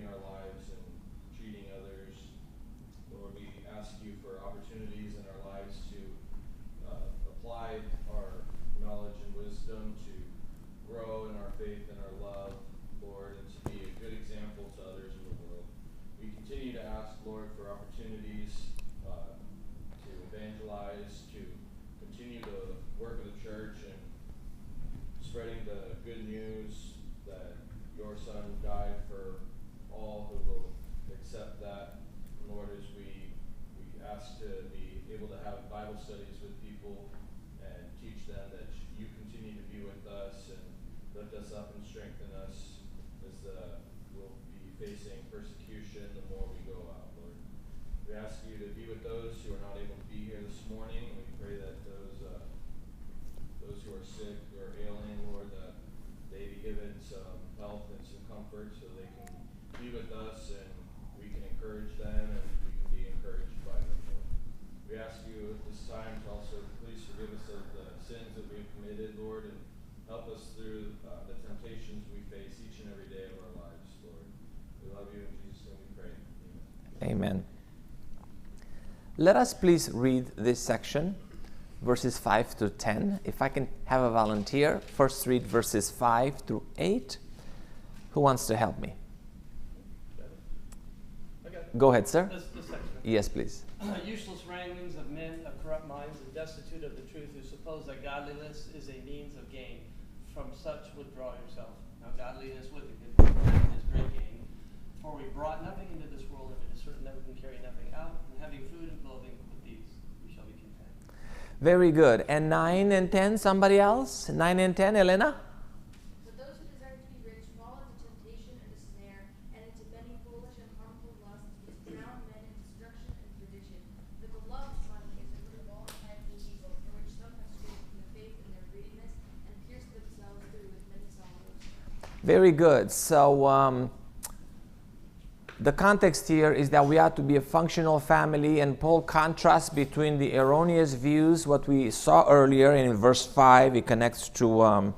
our lives and treating others. Lord, we ask you for opportunities in our lives to apply our knowledge and wisdom to grow in our faith and our love, Lord, and to be a good example to others in the world. We continue to ask, Lord, for opportunities to evangelize, to continue the work of the church and spreading the good news that your Son died for all who will accept that. Lord, as we ask to be able to have Bible studies with people and teach them that you continue to be with us and lift us up and strengthen us as we'll be facing persecution the more we go out, Lord. We ask you to be with those who are not able to be here this morning. We pray that those who are sick or ailing, Lord, that they be given some health and some comfort so they can be with us and we can encourage them and we can be encouraged by them, Lord. We ask you at this time to also please forgive us of the sins that we've committed, Lord, and help us through the temptations we face each and every day of our lives, Lord. We love you in Jesus' name we pray. Amen. Amen. Let us please read this section, verses 5 to 10. If I can have a volunteer, first read verses 5 through 8. Who wants to help me? Go ahead, sir. This section. Yes, please. Useless wranglings of men of corrupt minds and destitute of the truth, who suppose that godliness is a means of gain. From such withdraw yourself. Now godliness with a good work is great gain. For we brought nothing into this world, and it is certain that we can carry nothing out. And having food and clothing, with these we shall be content. Very good. And 9 and 10, somebody else? 9 and 10, Elena? But those who desire to be rich fall into temptation and a snare, and into many foolish and harmful lusts, which drown men in destruction and perdition. But the love of money is the root of all types of evil, for which some have strayed from the faith in their greediness, and pierced themselves through with many sorrows. Very good. So the context here is that we are to be a functional family, and Paul contrasts between the erroneous views, what we saw earlier, and in verse 5 it connects to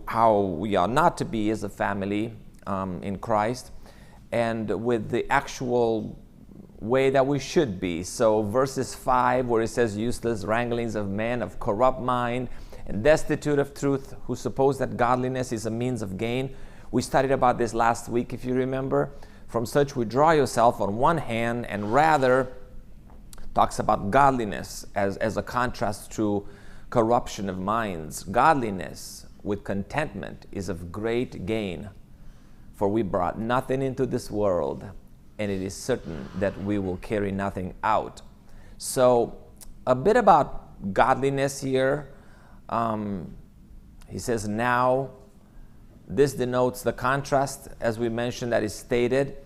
how we are not to be as a family in Christ, and with the actual way that we should be. So verses 5, where it says useless wranglings of men of corrupt mind and destitute of truth, who suppose that godliness is a means of gain. We studied about this last week, if you remember. From such withdraw yourself on one hand, and rather talks about godliness as a contrast to corruption of minds. Godliness with contentment is of great gain, for we brought nothing into this world, and it is certain that we will carry nothing out. So a bit about godliness here. He says now, this denotes the contrast, as we mentioned, that is stated.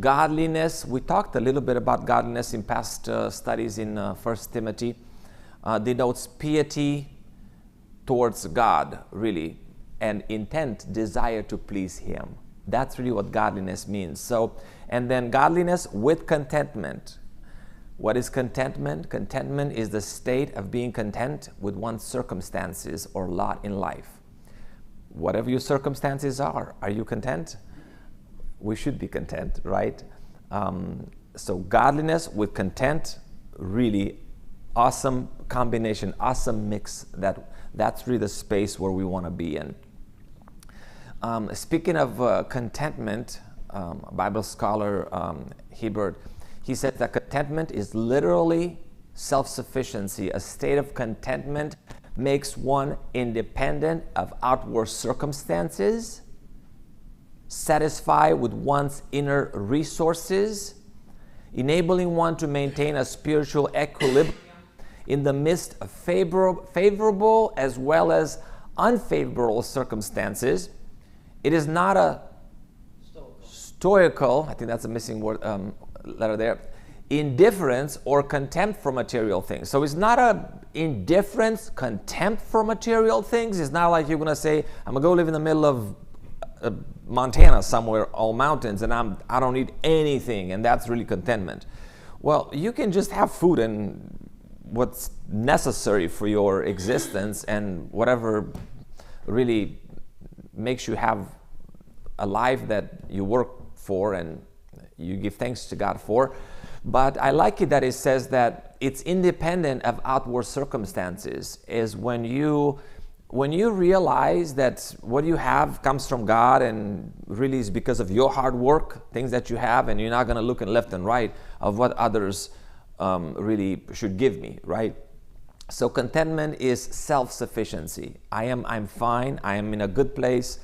Godliness, we talked a little bit about godliness in past studies in 1 Timothy, denotes piety towards God, really, and intent, desire to please Him. That's really what godliness means. So, and then godliness with contentment. What is contentment? Contentment is the state of being content with one's circumstances or lot in life. Whatever your circumstances are you content? We should be content, right? So godliness with content, really awesome combination, awesome mix. That's really the space where we want to be in. Speaking of contentment, Bible scholar Hebert, he said that contentment is literally self-sufficiency. A state of contentment makes one independent of outward circumstances, satisfied with one's inner resources, enabling one to maintain a spiritual equilibrium in the midst of favorable as well as unfavorable circumstances. It is not a stoical, I think that's a missing word, letter there, indifference or contempt for material things. So it's not a indifference, contempt for material things. It's not like you're going to say, I'm going to go live in the middle of Montana somewhere, all mountains, and I don't need anything, and that's really contentment. Well, you can just have food and what's necessary for your existence, and whatever really makes you have a life that you work for and you give thanks to God for. But I like it that it says that it's independent of outward circumstances, is when you realize that what you have comes from God and really is because of your hard work, things that you have, and you're not going to look in left and right of what others really should give me, right? So contentment is self-sufficiency. I'm fine. I am in a good place.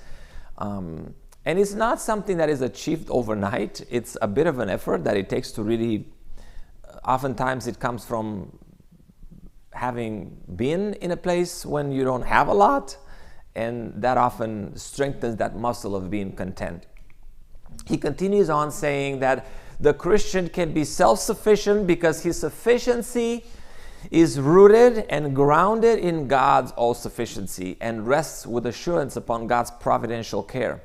And it's not something that is achieved overnight. It's a bit of an effort that it takes to really, oftentimes it comes from having been in a place when you don't have a lot, and that often strengthens that muscle of being content. He continues on saying that the Christian can be self-sufficient because his sufficiency is rooted and grounded in God's all-sufficiency and rests with assurance upon God's providential care.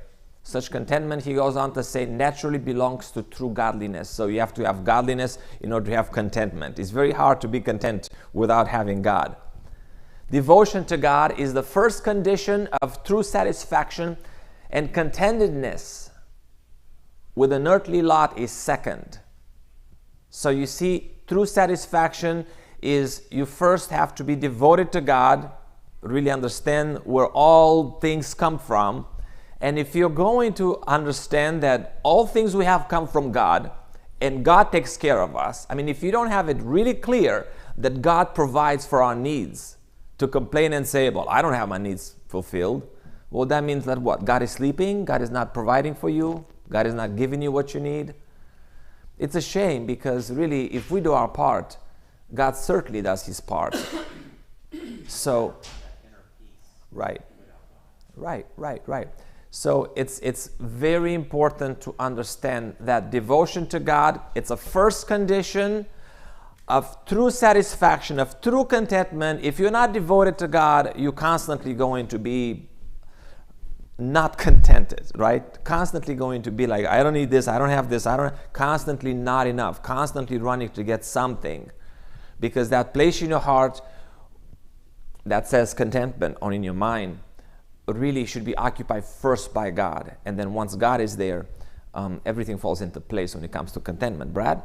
Such contentment, he goes on to say, naturally belongs to true godliness. So you have to have godliness in order to have contentment. It's very hard to be content without having God. Devotion to God is the first condition of true satisfaction, and contentedness with an earthly lot is second. So you see, true satisfaction is you first have to be devoted to God, really understand where all things come from. And if you're going to understand that all things we have come from God and God takes care of us, I mean, if you don't have it really clear that God provides for our needs, to complain and say, well, I don't have my needs fulfilled, well, that means that what? God is sleeping? God is not providing for you? God is not giving you what you need? It's a shame, because really, if we do our part, God certainly does his part. So, right. So it's very important to understand that devotion to God, it's a first condition of true satisfaction, of true contentment. If you're not devoted to God, you're constantly going to be not contented, right? Constantly going to be like, I don't need this, I don't have this, constantly not enough, constantly running to get something. Because that place in your heart that says contentment, or in your mind, really should be occupied first by God. And then once God is there, everything falls into place when it comes to contentment. Brad?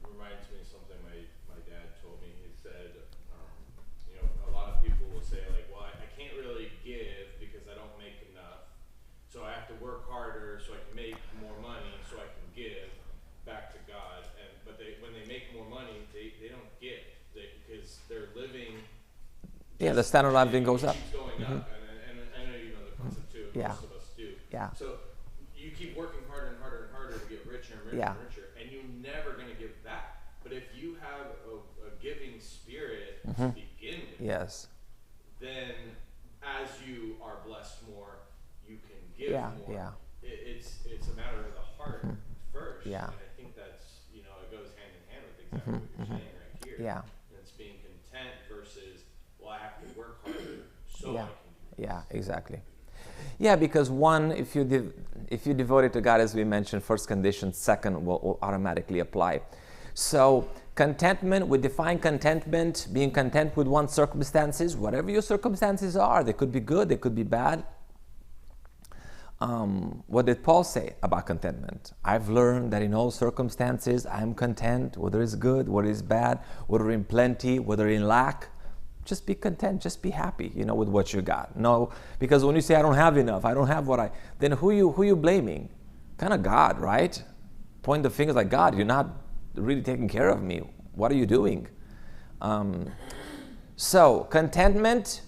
Reminds me of something my dad told me. He said, a lot of people will say, like, well, I can't really give because I don't make enough. So I have to work harder so I can make more money so I can give back to God. But when they make more money, they don't give because they're living. Yeah, the standard of living goes up. It keeps going up. And I know you know the concept too. Yeah. Most of us do. Yeah. So you keep working harder and harder and harder to get richer and richer Yeah. and richer, and you're never going to give back. But if you have a giving spirit to begin with, Yes. then as you are blessed more, you can give Yeah, more. yeah. It's a matter of the heart first. Yeah. And I think that's, it goes hand in hand with exactly what you're saying right here. Yeah. And it's being content versus, well, I have to work harder so Yeah. I can do this. Yeah, exactly. Yeah, because one, if you devote it to God, as we mentioned, first condition, second will automatically apply. So contentment, we define contentment, being content with one's circumstances, whatever your circumstances are. They could be good, they could be bad. What did Paul say about contentment? I've learned that in all circumstances I am content, whether it's good, whether it's bad, whether in plenty, whether in lack. Just be content, just be happy, with what you got. No, because when you say I don't have enough, I don't have then who you blaming? Kind of God, right? Point the fingers like, God, you're not really taking care of me. What are you doing? So contentment.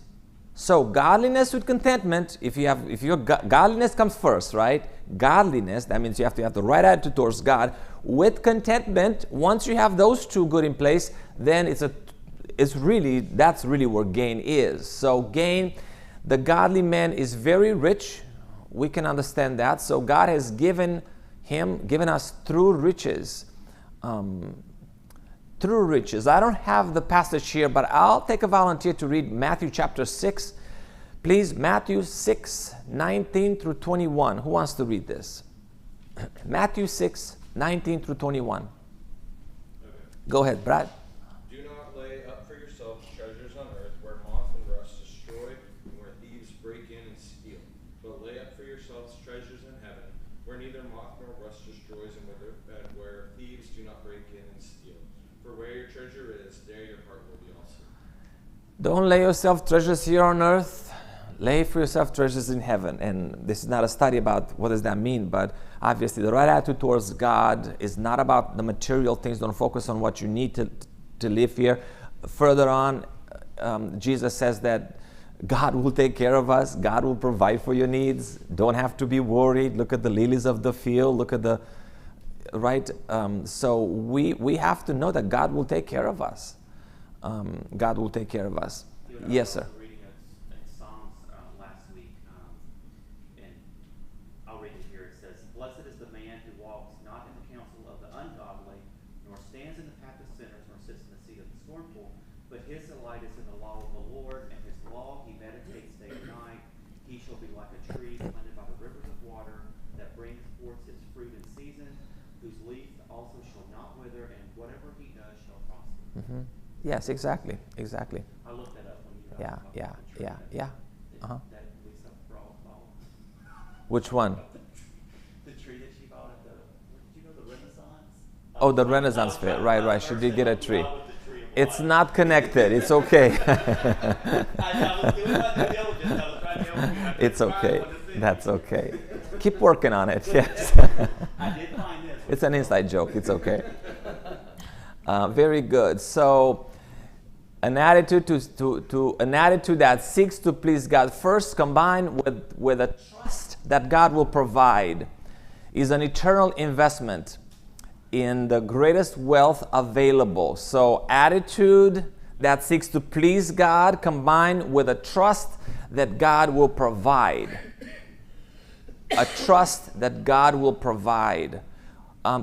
So godliness with contentment. If your godliness comes first, right? Godliness, that means you have to have the right attitude towards God. With contentment, once you have those two good in place, then that's really where gain is. So gain, the godly man is very rich. We can understand that. So God has given us true riches. True riches. I don't have the passage here, but I'll take a volunteer to read Matthew chapter 6. Please, Matthew 6, 19 through 21. Who wants to read this? Matthew 6, 19 through 21. Okay. Go ahead, Brad. Do not lay up for yourselves treasures on earth where moth and rust destroy and where thieves break in and steal. But lay up for yourselves treasures in heaven where neither moth nor rust destroys and where thieves do not break in and steal. For where your treasure is, there your heart will be also. Don't lay yourself treasures here on earth. Lay for yourself treasures in heaven. And this is not a study about what does that mean, but obviously the right attitude towards God is not about the material things. Don't focus on what you need to live here. Further on, Jesus says that God will take care of us. God will provide for your needs. Don't have to be worried. Look at the lilies of the field. Look at the, right? So we have to know that God will take care of us. God will take care of us. Yes, sir. Blessed is the man who walks not in the counsel of the ungodly, nor stands in the path of sinners, nor sits in the seat of the scornful, but his delight is in the law of the Lord, and his law he meditates day and night. He shall be like a tree planted by the rivers of water, that brings forth its fruit in season, whose leaf also shall not wither, and whatever he does shall prosper. Mm-hmm. Yes, exactly. I looked that up when you Yeah. Uh-huh. That Lisa brought. Which one? The tree that she bought at the Renaissance? Oh, the Renaissance Fair. Right. She did get a tree. It's not connected. It's okay. It's okay. That's okay. Keep working on it. Yes. I did find this. It's an inside joke. It's okay. Very good. So, an attitude an attitude that seeks to please God first, combined with a trust that God will provide, is an eternal investment in the greatest wealth available. So, attitude that seeks to please God, combined with a trust that God will provide. A trust that God will provide.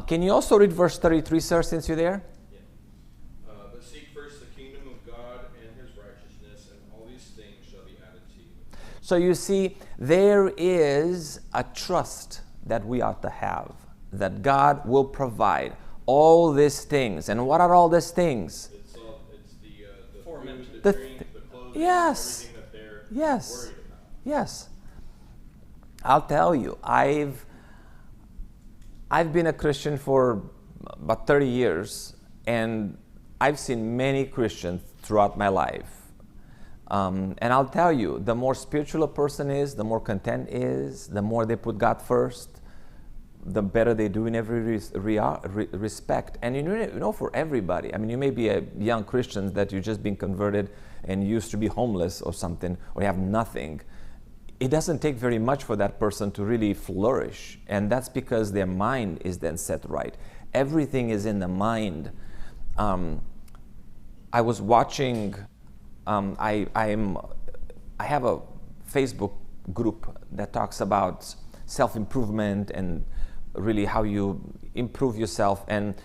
Can you also read verse 33, sir, since you're there? But seek first the kingdom of God and his righteousness, and all these things shall be added to you. So you see, there is a trust that we ought to have, that God will provide all these things. And what are all these things? It's the Four food, mentioned. the The drink, the clothing, yes. everything that they're Yes. worried about. Yes. I'll tell you, I've been a Christian for about 30 years, and I've seen many Christians throughout my life. And I'll tell you, the more spiritual a person is, the more content is, the more they put God first, the better they do in every respect. And you know, for everybody. I mean, you may be a young Christian that you've just been converted and used to be homeless or something, or you have nothing. It doesn't take very much for that person to really flourish, and that's because their mind is then set right. Everything is in the mind. I was watching. I have a Facebook group that talks about self-improvement and really how you improve yourself. And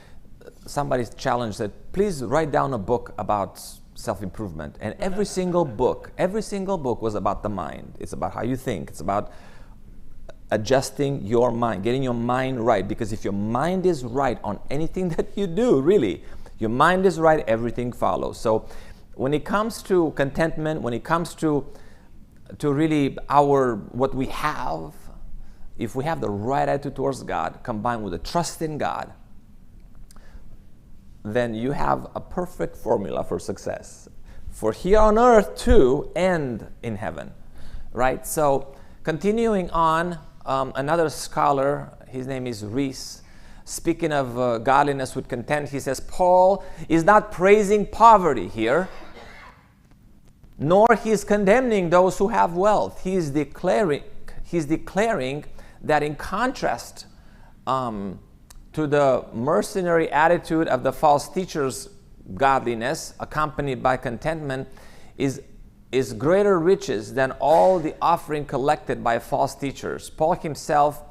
somebody challenged that, please write down a book about self-improvement. And every single book was about the mind. It's about how you think. It's about adjusting your mind, getting your mind right. Because if your mind is right on anything that you do, really, your mind is right, everything follows. So when it comes to contentment, when it comes to really what we have, if we have the right attitude towards God, combined with a trust in God, then you have a perfect formula for success, for here on earth too, and in heaven, right? So continuing on, another scholar, his name is Reese, speaking of godliness with content, he says, Paul is not praising poverty here, nor he is condemning those who have wealth. He is declaring that in contrast to the mercenary attitude of the false teachers, godliness accompanied by contentment is greater riches than all the offering collected by false teachers. Paul himself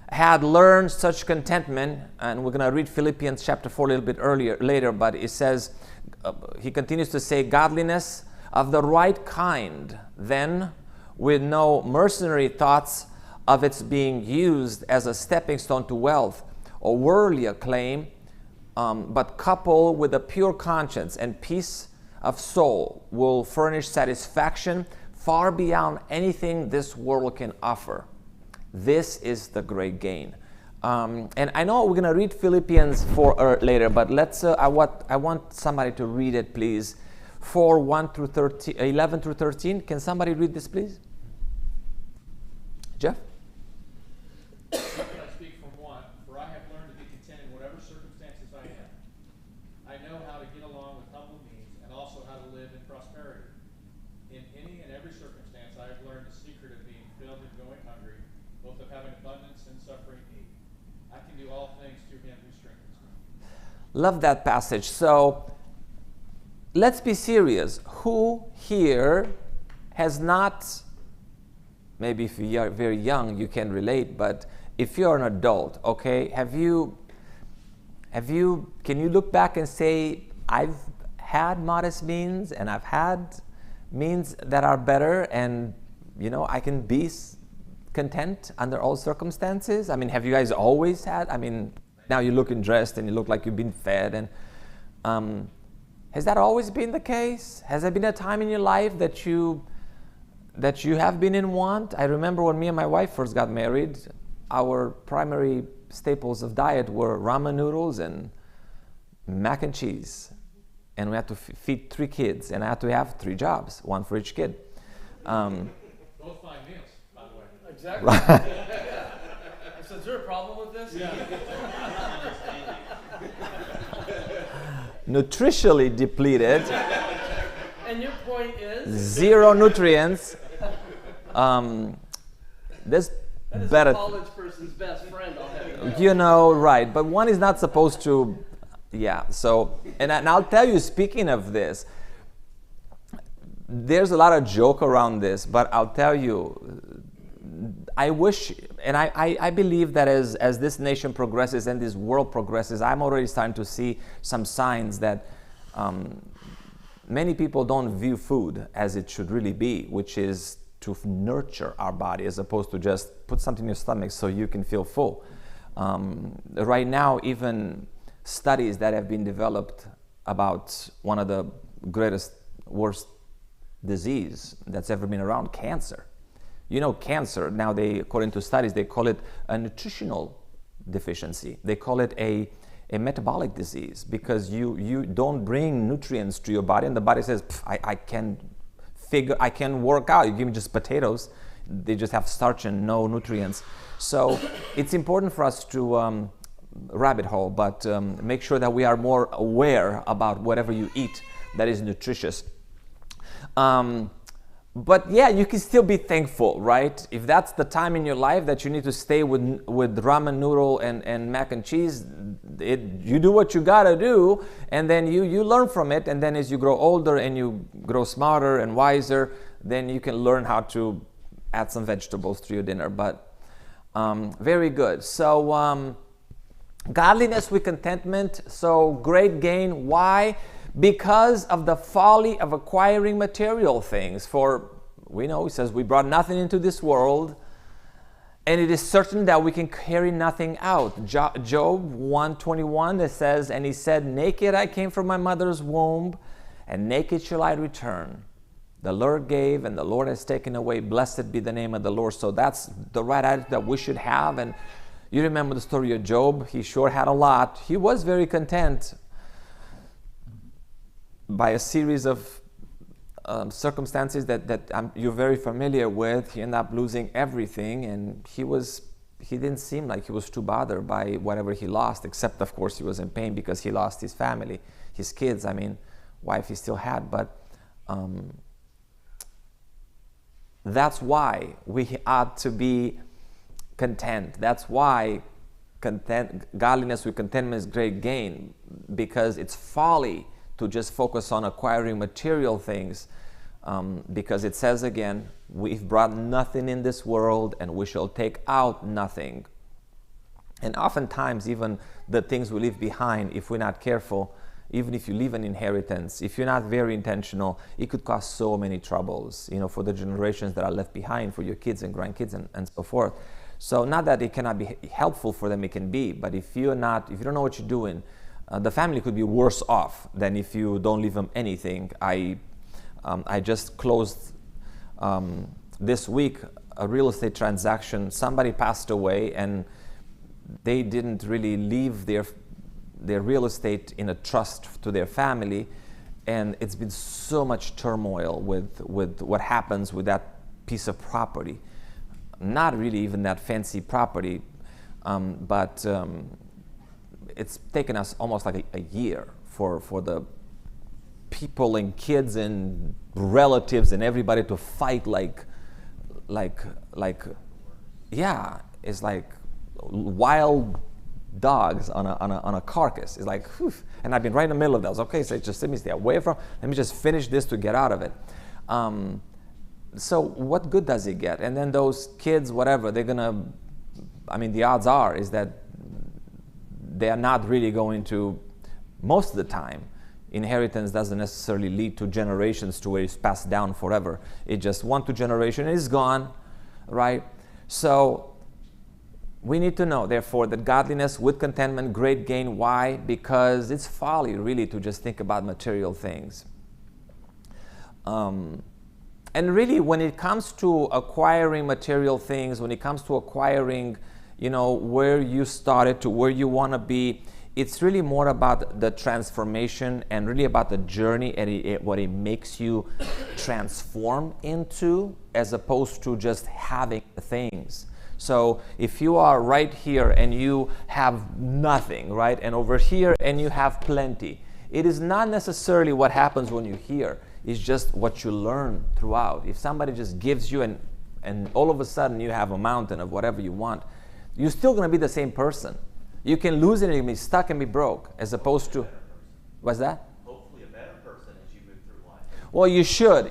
had learned such contentment, and we're going to read Philippians chapter 4 a little bit later, but it says, he continues to say, godliness of the right kind, then with no mercenary thoughts of its being used as a stepping stone to wealth or worldly acclaim, but coupled with a pure conscience and peace of soul will furnish satisfaction far beyond anything this world can offer. This is the great gain. And I know we're going to read Philippians 4 later, but I want somebody to read it, please. 4, 1 through 13, 11 through 13. Can somebody read this, please? Jeff? I speak from one, for I have learned to be content in whatever circumstances I am. I know how to get along with humble means and also how to live in prosperity. In any and every circumstance, I have learned the secret of being filled and going hungry, both of having abundance and suffering need. I can do all things through him who strengthens me. Love that passage. So let's be serious. Who here has not, maybe if you are very young, you can relate, but if you're an adult, okay, can you look back and say, I've had modest means and I've had means that are better, and I can be content under all circumstances? I mean, have you guys always had? I mean, now you're looking dressed and you look like you've been fed, and has that always been the case? Has there been a time in your life that you have been in want? I remember when me and my wife first got married, our primary staples of diet were ramen noodles and mac and cheese. And we had to feed 3 kids, and I had to have 3 jobs, 1 for each kid. Both fine meals, by the way. Exactly. Yeah. So is there a problem with this? Yeah. Nutritionally depleted, And your point is? 0 nutrients. There's That is better. a college person's best friend, I'll have you know. Right, but one is not supposed to, so, and I'll tell you, speaking of this, there's a lot of joke around this, but I'll tell you, I wish, and I believe that as this nation progresses and this world progresses, I'm already starting to see some signs that many people don't view food as it should really be, which is to nurture our body as opposed to just put something in your stomach so you can feel full. Right now, even studies that have been developed about one of the worst disease that's ever been around, cancer. Cancer, now according to studies, they call it a nutritional deficiency. They call it a metabolic disease because you don't bring nutrients to your body, and the body says, I can work out. You give me just potatoes, they just have starch and no nutrients. So it's important for us to rabbit hole, but make sure that we are more aware about whatever you eat that is nutritious. But yeah, you can still be thankful, right? If that's the time in your life that you need to stay with ramen noodle and mac and cheese, you do what you gotta do, and then you learn from it, and then as you grow older and you grow smarter and wiser, then you can learn how to add some vegetables to your dinner. But very good. So godliness with contentment, so great gain. Why? Because of the folly of acquiring material things. For we know, he says, we brought nothing into this world, and it is certain that we can carry nothing out. Job 1:21, it says, and he said, naked I came from my mother's womb, and naked shall I return. The Lord gave, and the Lord has taken away. Blessed be the name of the Lord. So that's the right attitude that we should have. And you remember the story of Job. He sure had a lot. He was very content. By a series of circumstances that you're very familiar with, he ended up losing everything, and he didn't seem like he was too bothered by whatever he lost, except of course he was in pain because he lost his family, his kids, wife he still had, but that's why we ought to be content. That's why godliness with contentment is great gain, because it's folly to just focus on acquiring material things, because it says again, we've brought nothing in this world and we shall take out nothing. And oftentimes even the things we leave behind, if we're not careful, even if you leave an inheritance, if you're not very intentional, it could cause so many troubles, for the generations that are left behind, for your kids and grandkids and so forth. So not that it cannot be helpful for them, it can be, but if you don't know what you're doing, the family could be worse off than if you don't leave them anything. I just closed this week a real estate transaction. Somebody passed away and they didn't really leave their real estate in a trust to their family, and it's been so much turmoil with what happens with that piece of property. Not really even that fancy property, but it's taken us almost like a year for the people and kids and relatives and everybody to fight like yeah, it's like wild dogs on a carcass. It's like, whew. And I've been right in the middle of those. Okay, so just let me stay away from, let me just finish this to get out of it. So what good does it get? And then those kids, whatever, they're gonna, I mean, the odds are is that they're not really going to, most of the time, inheritance doesn't necessarily lead to generations to where it's passed down forever. It just 1-2 generations and it's gone, right? So we need to know, therefore, that godliness with contentment, great gain. Why? Because it's folly, really, to just think about material things. And really, when it comes to acquiring material things, when it comes to acquiring, where you started to where you want to be, it's really more about the transformation and really about the journey and what it makes you transform into, as opposed to just having things. So if you are right here and you have nothing, right, and over here and you have plenty, it is not necessarily what happens when you're here. It's just what you learn throughout. If somebody just gives you and all of a sudden you have a mountain of whatever you want, you're still going to be the same person. You can lose it and be stuck and be broke, as opposed to, what's that? Hopefully a better person as you move through life. Well, you should.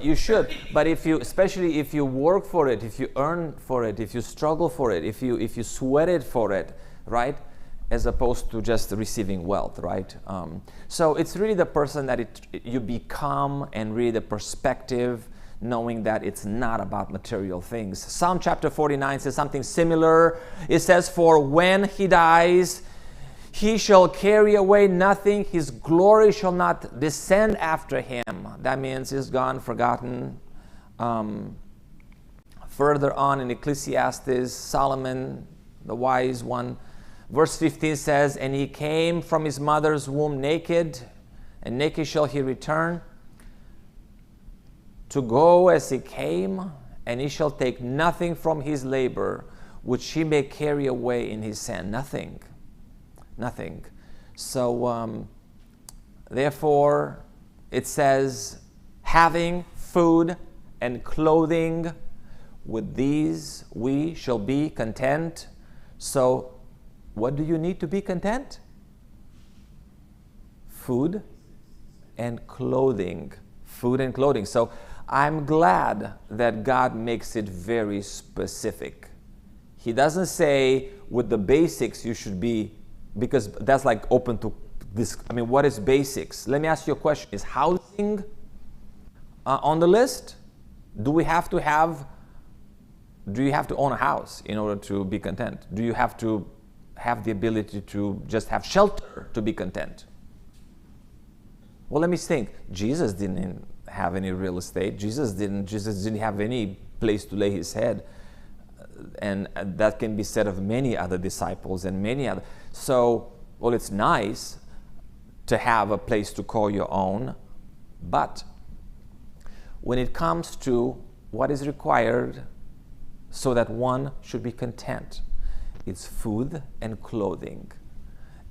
But especially if you work for it, if you earn for it, if you struggle for it, if you sweated for it, right? As opposed to just receiving wealth, right? So it's really the person that you become, and really the perspective, knowing that it's not about material things. Psalm chapter 49 says something similar. It says, "For when he dies, he shall carry away nothing. His glory shall not descend after him." That means he's gone, forgotten. Further on in Ecclesiastes, Solomon, the wise one, verse 15 says, "And he came from his mother's womb naked, and naked shall he return to go as he came, and he shall take nothing from his labor, which he may carry away in his hand." Nothing. So therefore it says, having food and clothing, with these we shall be content. So what do you need to be content? Food and clothing. Food and clothing. So I'm glad that God makes it very specific. He doesn't say with the basics you should be, because that's like open to this. I mean, what is basics? Let me ask you a question. Is housing on the list? Do you have to own a house in order to be content? Do you have to have the ability to just have shelter to be content? Well, let me think. Jesus didn't have any real estate. Jesus didn't have any place to lay his head. And that can be said of many other disciples and many other. So, well, it's nice to have a place to call your own, but when it comes to what is required so that one should be content, it's food and clothing.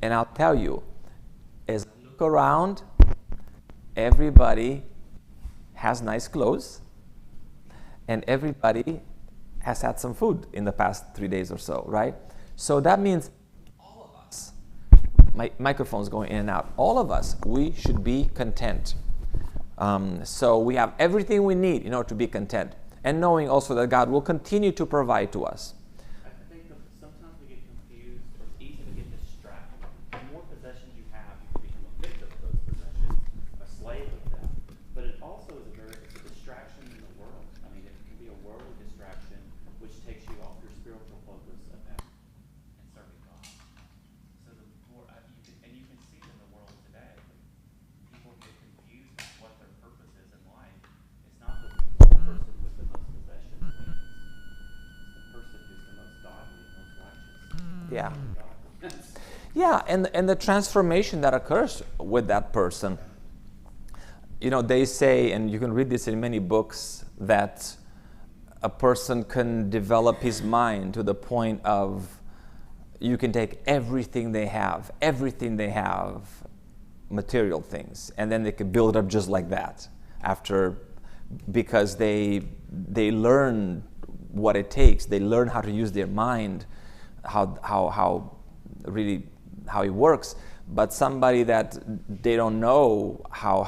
And I'll tell you, as I look around, everybody has nice clothes, and everybody has had some food in the past 3 days or so, right? So that means all of us, my microphone's going in and out, all of us, we should be content. So we have everything we need in order to be content, and knowing also that God will continue to provide to us. I think that sometimes we get confused, or it's easy to get distracted. The more possessions you have, you can become a victim of those possessions, a slave of them. But it also is it's a distraction in the world. I mean, it can be a worldly distraction which takes you off your spiritual focus of heaven and serving God. So the more you can see it in the world today, people get confused with what their purpose is in life. It's not the person with the most possessions wins. Yeah. Yeah, and the transformation that occurs with that person. You know, they say, and you can read this in many books, that a person can develop his mind to the point of you can take everything they have, material things, and then they can build up just like that after, because they learn what it takes. They learn how to use their mind, how it works. But somebody that they don't know how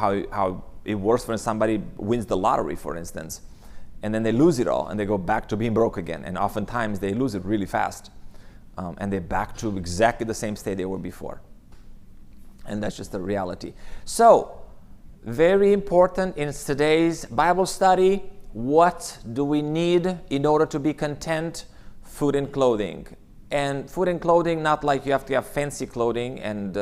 it works, for instance, somebody wins the lottery, for instance, and then they lose it all and they go back to being broke again. And oftentimes they lose it really fast. And they're back to exactly the same state they were before. And that's just the reality. So, very important in today's Bible study, what do we need in order to be content? Food and clothing. And food and clothing, not like you have to have fancy clothing and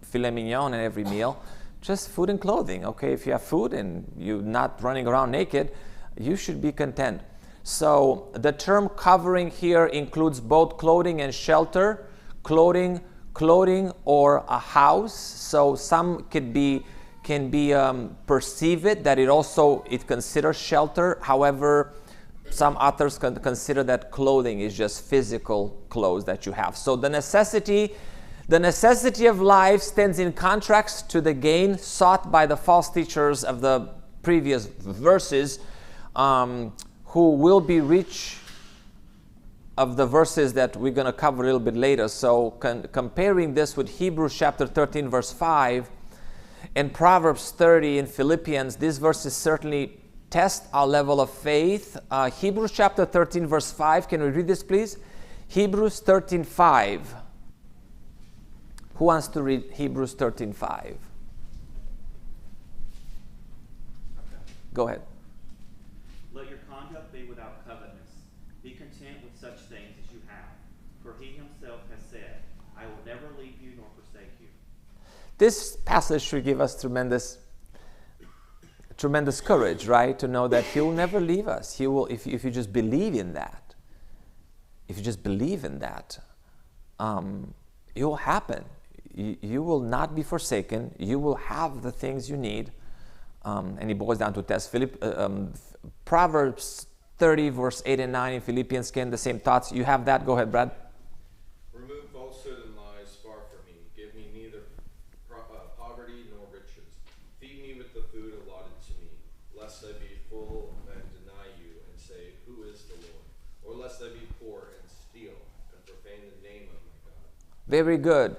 filet mignon in every meal. Just food and clothing, okay? If you have food and you're not running around naked, you should be content. So the term covering here includes both clothing and shelter. Clothing or a house. So some can perceive it that it considers shelter. However, some authors can consider that clothing is just physical clothes that you have. So the necessity of life stands in contrast to the gain sought by the false teachers of the previous verses, who will be rich of the verses that we're going to cover a little bit later. So comparing this with Hebrews chapter 13 verse 5 and Proverbs 30 and Philippians, these verses certainly test our level of faith. Hebrews chapter 13 verse 5, can we read this please? Hebrews 13:5. Who wants to read Hebrews 13:5? Go ahead. Let your conduct be without covetousness. Be content with such things as you have. For he himself has said, I will never leave you nor forsake you. This passage should give us tremendous courage, right? To know that he will never leave us. He will, if you just believe in that. If you just believe in that, it will happen. You will not be forsaken. You will have the things you need. And it boils down to test. Proverbs 30 verse 8 and 9 in Philippians came the same thoughts. You have that? Go ahead, Brad. Remove falsehood and lies far from me. Give me neither poverty nor riches. Feed me with the food allotted to me, lest I be full and deny you and say, who is the Lord? Or lest I be poor and steal and profane the name of my God. Very good.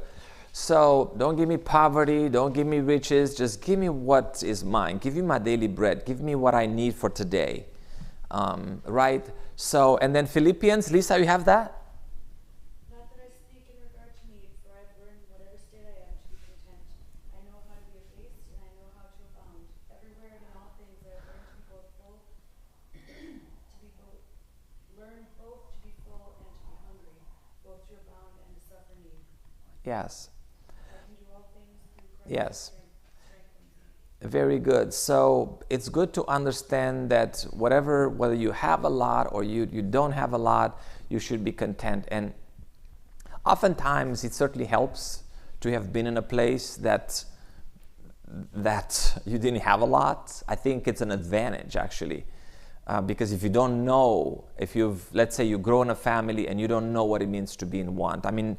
So don't give me poverty, don't give me riches, just give me what is mine. Give me my daily bread. Give me what I need for today. Right? So, and then Philippians, Lisa, you have that? Not that I speak in regard to need, for I've learned in whatever state I am to be content. I know how to be abased, and I know how to abound. Everywhere and in all things I have learned to be both full, learn both to be full and to be hungry, both to abound and to suffer need. Yes. I can do all things through Christ. Yes. Strengthens me. Very good. So it's good to understand that whether you have a lot or you don't have a lot, you should be content. And oftentimes it certainly helps to have been in a place that you didn't have a lot. I think it's an advantage actually. Because if you don't know, let's say you grow in a family and you don't know what it means to be in want. I mean,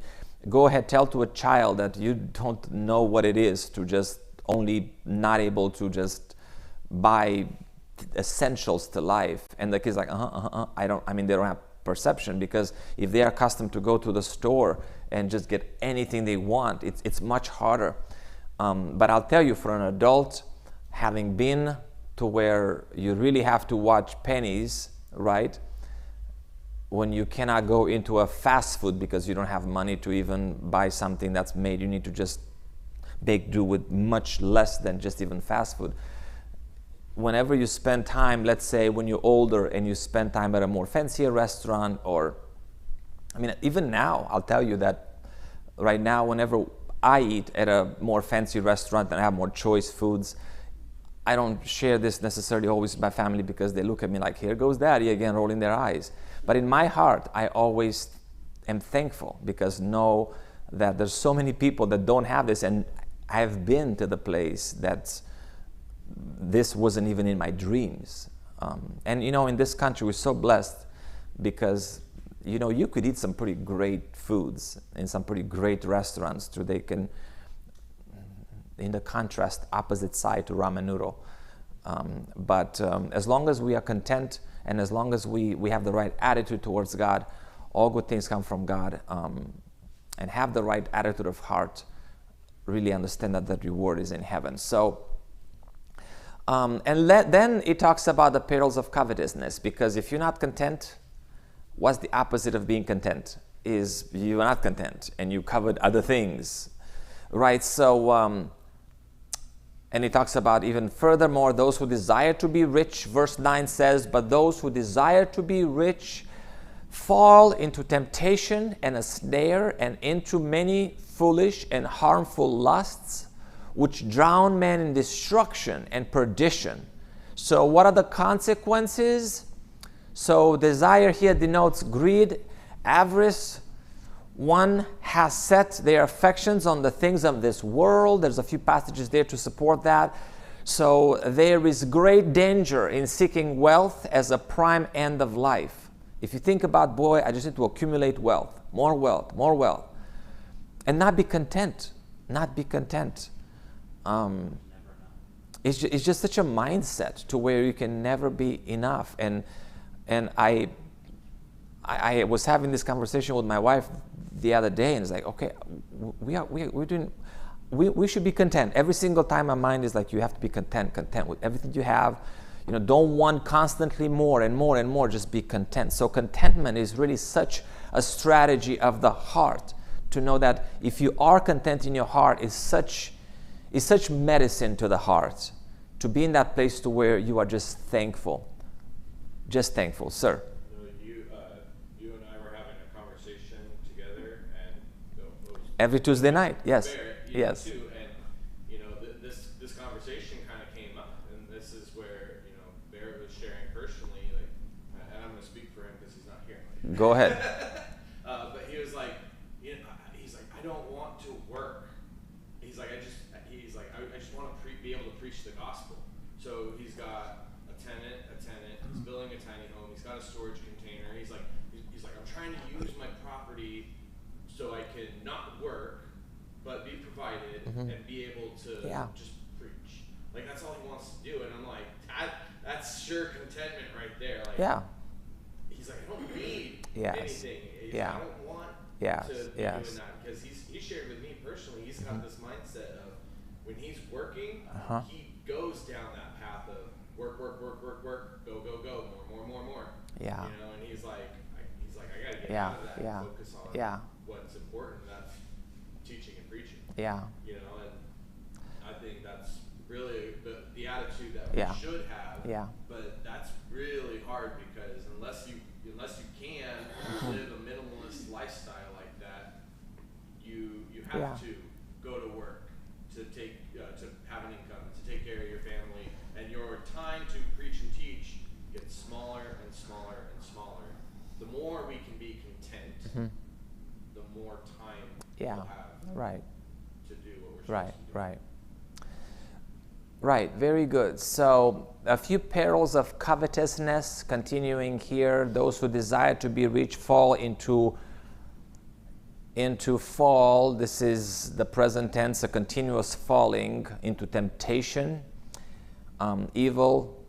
go ahead, tell to a child that you don't know what it is to just only not able to just buy essentials to life. And the kid's like, they don't have perception, because if they're accustomed to go to the store and just get anything they want, it's much harder. But I'll tell you, for an adult, having been to where you really have to watch pennies, right? When you cannot go into a fast food because you don't have money to even buy something that's made, you need to just make do with much less than just even fast food. Whenever you spend time, let's say when you're older and you spend time at a more fancier restaurant, or, I mean, even now, I'll tell you that right now, whenever I eat at a more fancy restaurant and I have more choice foods, I don't share this necessarily always with my family, because they look at me like, here goes daddy again, rolling their eyes. But in my heart, I always am thankful because know that there's so many people that don't have this, and I've been to the place that this wasn't even in my dreams. And in this country we're so blessed because you could eat some pretty great foods in some pretty great restaurants too. They can, in the contrast, opposite side to ramen noodle. But as long as we are content and as long as we have the right attitude towards God, all good things come from God, and have the right attitude of heart, really understand that that reward is in heaven. So, then it talks about the perils of covetousness, because if you're not content, what's the opposite of being content? Is you are not content and you covet other things, right? So, and it talks about even furthermore, those who desire to be rich, verse 9 says, but those who desire to be rich fall into temptation and a snare and into many foolish and harmful lusts, which drown men in destruction and perdition. So what are the consequences? So desire here denotes greed, avarice. One has set their affections on the things of this world. There's a few passages there to support that. So there is great danger in seeking wealth as a prime end of life. If you think about, boy, I just need to accumulate wealth, and not be content, It's just such a mindset to where you can never be enough. And I was having this conversation with my wife the other day, and it's like, okay, we should be content. Every single time my mind is like, you have to be content with everything you have. Don't want constantly more and more and more. Just be content. So contentment is really such a strategy of the heart, to know that if you are content in your heart is such medicine to the heart, to be in that place to where you are just thankful, sir. You and I were having a conversation together, and it was Every Tuesday night, yes, Barrett, yes. Too, and this conversation kind of came up, and this is where Barrett was sharing personally, and I'm going to speak for him because he's not here. Go ahead. But he was like, he's like, I don't want to work. He's like, I just want to be able to preach the gospel. So he's got a tenant. He's building a tiny home. He's got a storage container. He's like, I'm trying to use my property so I can not work, but be provided and be able to just preach. Like, that's all he wants to do. And I'm like, that's sure contentment right there. Like, he's like, I don't need anything. He's like, I don't want to be doing that, because he shared with me personally. He's got this mindset of when he's working, he goes down that path of work, go, more. Yeah. And he's like, I gotta get out of that and focus on what's important. That's teaching and preaching. Yeah. And I think that's really the attitude that we should have. Yeah. But that's really hard, because unless you can live a minimalist lifestyle like that, you have to go to work to have an income, to take care of your family, and your time to preach and teach gets smaller and smaller and smaller. The more we can be content, the more time we'll have to do what we're supposed to do. Right, very good. So a few perils of covetousness, continuing here. Those who desire to be rich fall into fall. This is the present tense, a continuous falling into temptation, evil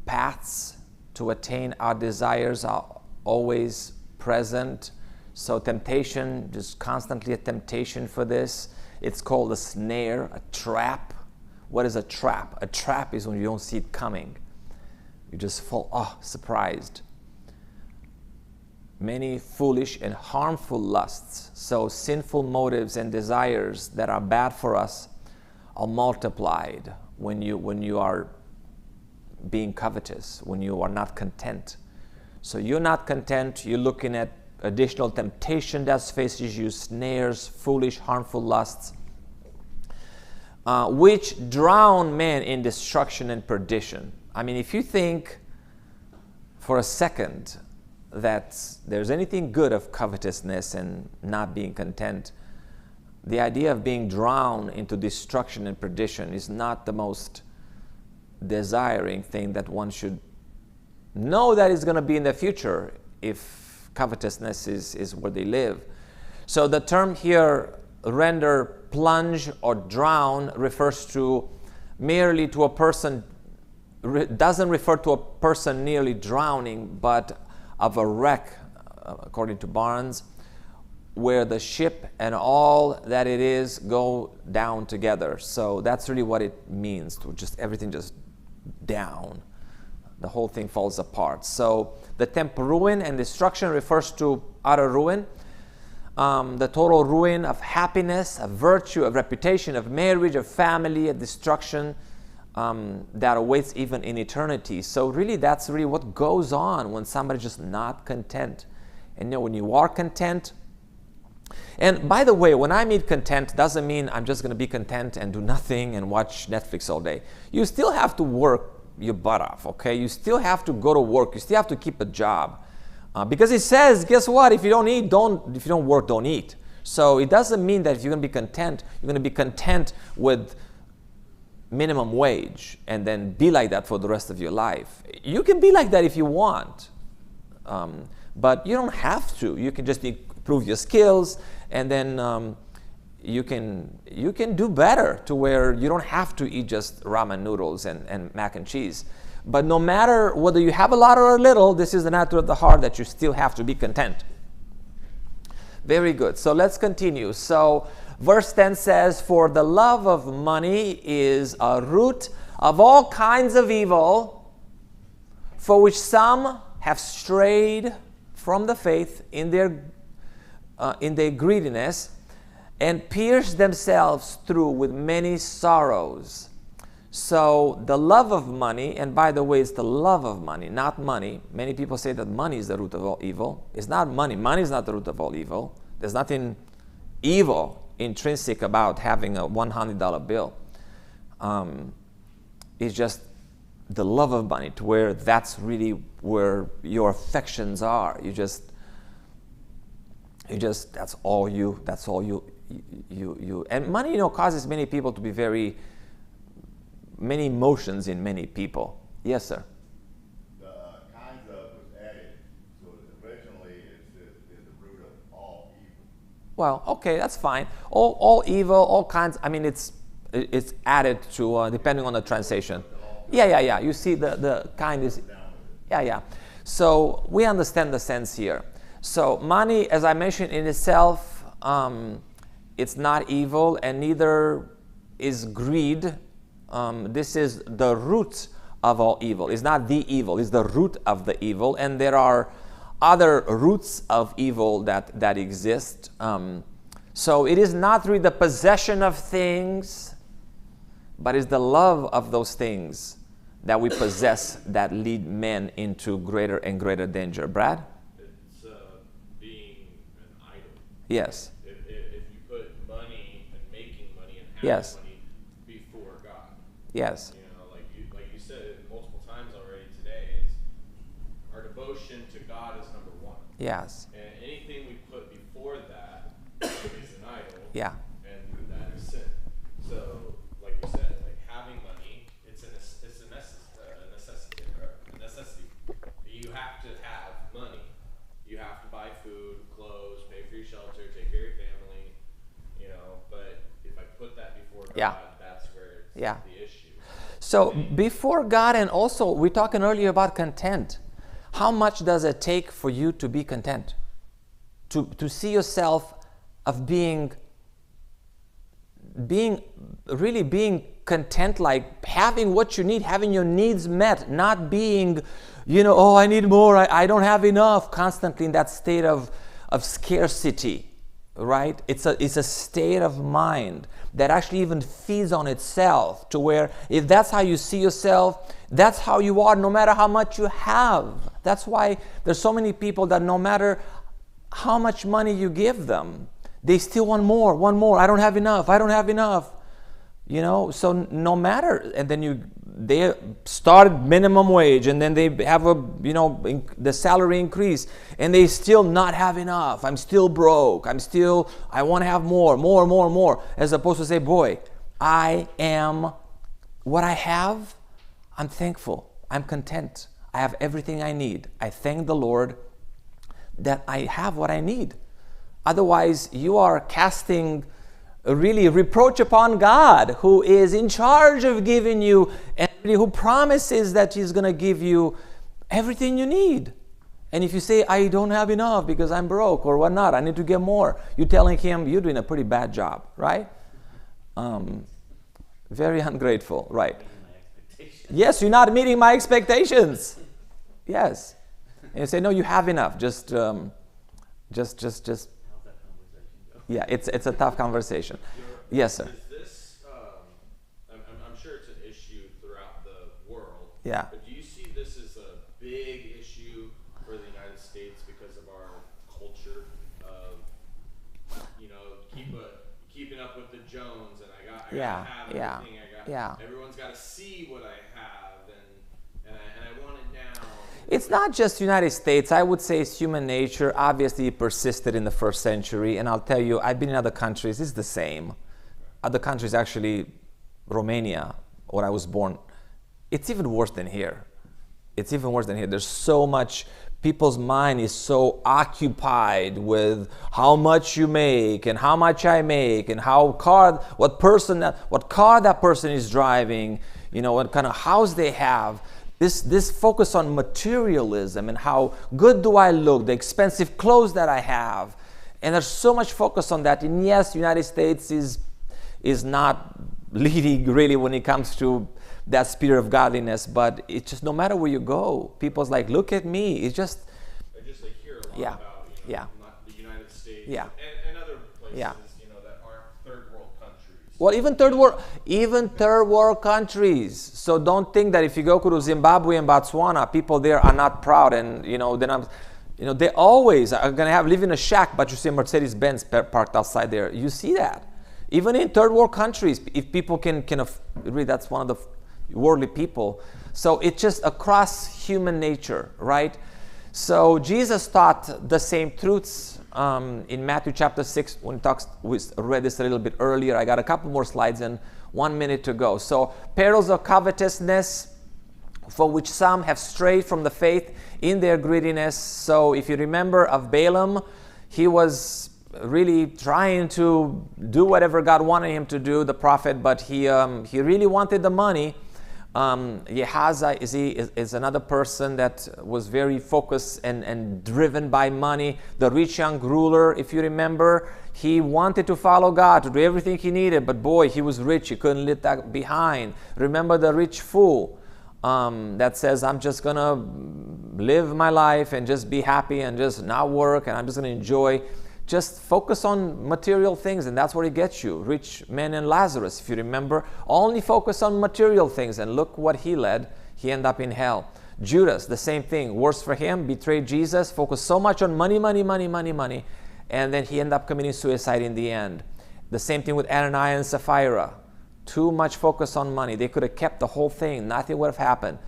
paths to attain our desires are always present. So temptation, just constantly a temptation for this. It's called a snare, a trap. What is a trap? A trap is when you don't see it coming. You just fall, surprised. Many foolish and harmful lusts. So sinful motives and desires that are bad for us are multiplied when you are being covetous, when you are not content. So you're not content, you're looking at additional temptation that faces you, snares, foolish, harmful lusts, which drown men in destruction and perdition. I mean, if you think for a second that there's anything good of covetousness and not being content. The idea of being drowned into destruction and perdition is not the most desiring thing that one should know that is going to be in the future if covetousness is where they live. So the term here, render, plunge, or drown, refers to merely to a person, doesn't refer to a person nearly drowning, but of a wreck, according to Barnes, where the ship and all that it is go down together. So that's really what it means, to just everything just down. The whole thing falls apart. So the temp ruin and destruction refers to utter ruin. The total ruin of happiness, of virtue, of reputation, of marriage, of family, of destruction that awaits even in eternity. So really, that's really what goes on when somebody's just not content. And when you are content, and by the way, when I mean content, doesn't mean I'm just going to be content and do nothing and watch Netflix all day. You still have to work your butt off, okay? You still have to go to work. You still have to keep a job. Because it says, guess what? If you don't eat, if you don't work, don't eat. So it doesn't mean that if you're going to be content, you're going to be content with minimum wage and then be like that for the rest of your life. You can be like that if you want, but you don't have to. You can just improve your skills, and then you can do better to where you don't have to eat just ramen noodles and mac and cheese. But no matter whether you have a lot or a little, this is the nature of the heart that you still have to be content. Very good. So let's continue. So verse 10 says, for the love of money is a root of all kinds of evil, for which some have strayed from the faith in their greediness, and pierced themselves through with many sorrows. So the love of money, and by the way, it's the love of money, not money. Many people say that money is the root of all evil. It's not money. Money is not the root of all evil. There's nothing evil intrinsic about having a $100 bill. It's just the love of money, to where that's really where your affections are. That's all you, and money, causes many people to be many emotions in many people. Yes, sir. The kinds of was added, so originally it's the root of all evil. Well, okay, that's fine. All evil, all kinds. I mean, it's added to depending on the translation. Yeah. You see, the kind is. Yeah. So we understand the sense here. So money, as I mentioned, in itself, it's not evil, and neither is greed. This is the root of all evil. It's not the evil, it's the root of the evil. And there are other roots of evil that exist. So it is not really the possession of things, but it's the love of those things that we possess that lead men into greater and greater danger. Brad? It's being an idol. Yes. If you put money and making money and having Yes. money before God. Yes. Like you said multiple times already today, is our devotion to God is number one. Yes. And anything we put before that is an idol. Yeah. And that is sin. So, like you said, like having money, it's a necessity. You have to have money. You have to buy food, clothes, pay for your shelter, take care of your family. But if I put that before God, Yeah. that's where it's Yeah. the issue. So before God, and also we're talking earlier about content. How much does it take for you to be content? To see yourself of being content, like having what you need, having your needs met, not being, I need more, I don't have enough, constantly in that state of scarcity, right? It's a state of mind that actually even feeds on itself, to where if that's how you see yourself, that's how you are no matter how much you have. That's why there's so many people that no matter how much money you give them, they still want more. I don't have enough. So no matter, and then they started minimum wage, and then they have the salary increase, and they still not have enough. I'm still broke. I want to have more, as opposed to say, boy, I am what I have. I'm thankful. I'm content. I have everything I need. I thank the Lord that I have what I need. Otherwise, you are casting really reproach upon God, who is in charge of giving you, and who promises that He's going to give you everything you need. And if you say, I don't have enough because I'm broke or whatnot, I need to get more, you're telling Him you're doing a pretty bad job, right? Very ungrateful, right? Yes, you're not meeting my expectations. Yes. And you say, no, you have enough. Just. How's that conversation go? Yeah, it's a tough conversation. Yes, sir. Is this, I'm sure it's an issue throughout the world. Yeah. But do you see this as a big issue for the United States because of our culture of, keeping up with the Jones, and I gotta have everything everyone's got to see what I have, and I want it now. It's not just United States. I would say it's human nature. Obviously, it persisted in the first century. And I'll tell you, I've been in other countries. It's the same. Other countries, actually, Romania, where I was born, it's even worse than here. It's even worse than here. There's so much, people's mind is so occupied with how much you make and how much I make and what car that person is driving, what kind of house they have. This focus on materialism and how good do I look, the expensive clothes that I have. And there's so much focus on that. And yes, the United States is not leading really when it comes to that spirit of godliness, but it's just no matter where you go, people's like, look at me. It's just... I hear a lot about the United States and other places that aren't third world countries. Well, even third world countries. So don't think that if you go to Zimbabwe and Botswana, people there are not proud, and they always are going to live in a shack, but you see a Mercedes-Benz parked outside there. You see that. Even in third world countries, if people can really, that's one of the worldly people. So it's just across human nature, right? So Jesus taught the same truths in Matthew chapter 6 when he talks. We read this a little bit earlier. I got a couple more slides and 1 minute to go. So perils of covetousness, for which some have strayed from the faith in their greediness. So if you remember of Balaam, he was really trying to do whatever God wanted him to do, the prophet, but he really wanted the money. Gehazi is another person that was very focused and driven by money. The rich young ruler, if you remember, he wanted to follow God, to do everything he needed, but boy, he was rich. He couldn't leave that behind. Remember the rich fool that says, I'm just going to live my life and just be happy and just not work, and I'm just going to enjoy. Just focus on material things, and that's where it gets you. Rich man and Lazarus, if you remember, only focus on material things, and look what he led. He ended up in hell. Judas, the same thing. Worse for him, betrayed Jesus, focused so much on money, and then he ended up committing suicide in the end. The same thing with Ananias and Sapphira. Too much focus on money. They could have kept the whole thing. Nothing would have happened.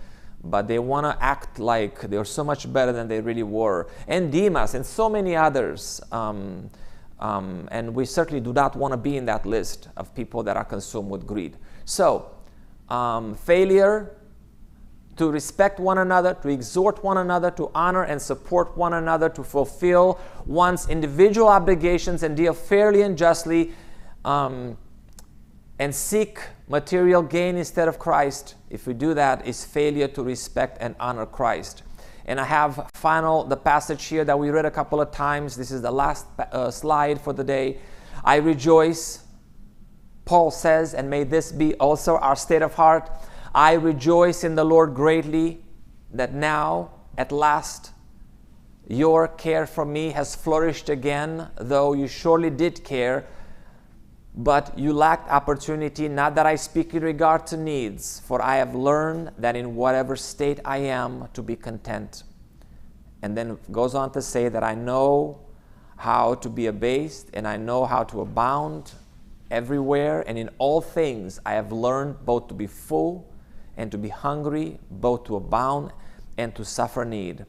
But they want to act like they're so much better than they really were. And Demas and so many others. And we certainly do not want to be in that list of people that are consumed with greed. So, failure to respect one another, to exhort one another, to honor and support one another, to fulfill one's individual obligations and deal fairly and justly, and seek material gain instead of Christ. If we do that, is failure to respect and honor Christ. And I have the passage here that we read a couple of times. This is the last slide for the day. I rejoice, Paul says, and may this be also our state of heart. I rejoice in the Lord greatly that now, at last, your care for me has flourished again, though you surely did care, but you lacked opportunity. Not that I speak in regard to needs, for I have learned that in whatever state I am, to be content. And then goes on to say that I know how to be abased, and I know how to abound everywhere, and in all things I have learned both to be full and to be hungry, both to abound and to suffer need.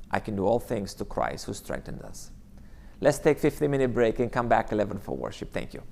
I can do all things to Christ who strengthens us. Let's take a 15-minute break and come back 11 for worship. Thank you.